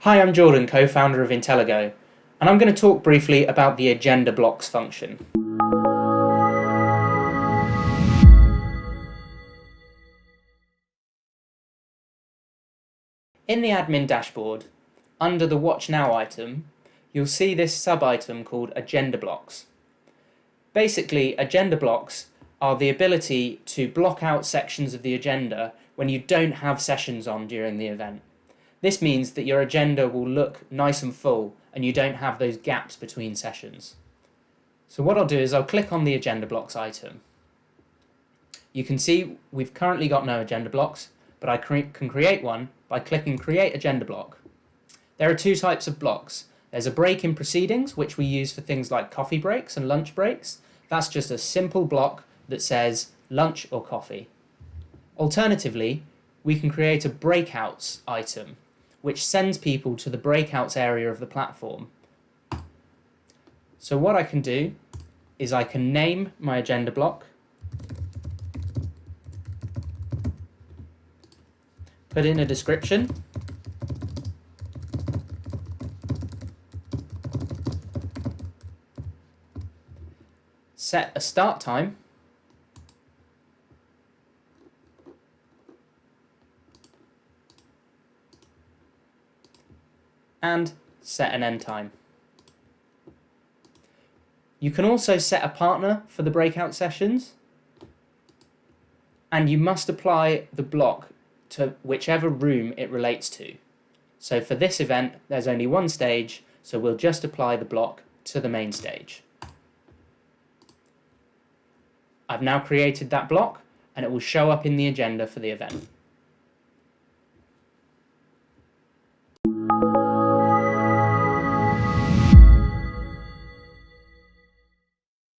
Hi, I'm Jordan, co-founder of Intelligo, and I'm going to talk briefly about the agenda blocks function. In the admin dashboard, under the Watch Now item, you'll see this sub-item called agenda blocks. Basically, agenda blocks are the ability to block out sections of the agenda when you don't have sessions on during the event. This means that your agenda will look nice and full and you don't have those gaps between sessions. So what I'll do is I'll click on the agenda blocks item. You can see we've currently got no agenda blocks, but I can create one by clicking Create Agenda Block. There are two types of blocks. There's a break in proceedings, which we use for things like coffee breaks and lunch breaks. That's just a simple block that says lunch or coffee. Alternatively, we can create a breakouts item, which sends people to the breakouts area of the platform. So what I can do is I can name my agenda block, put in a description, set a start time, and set an end time. You can also set a partner for the breakout sessions, and you must apply the block to whichever room it relates to. So for this event, there's only one stage, so we'll just apply the block to the main stage. I've now created that block, and it will show up in the agenda for the event.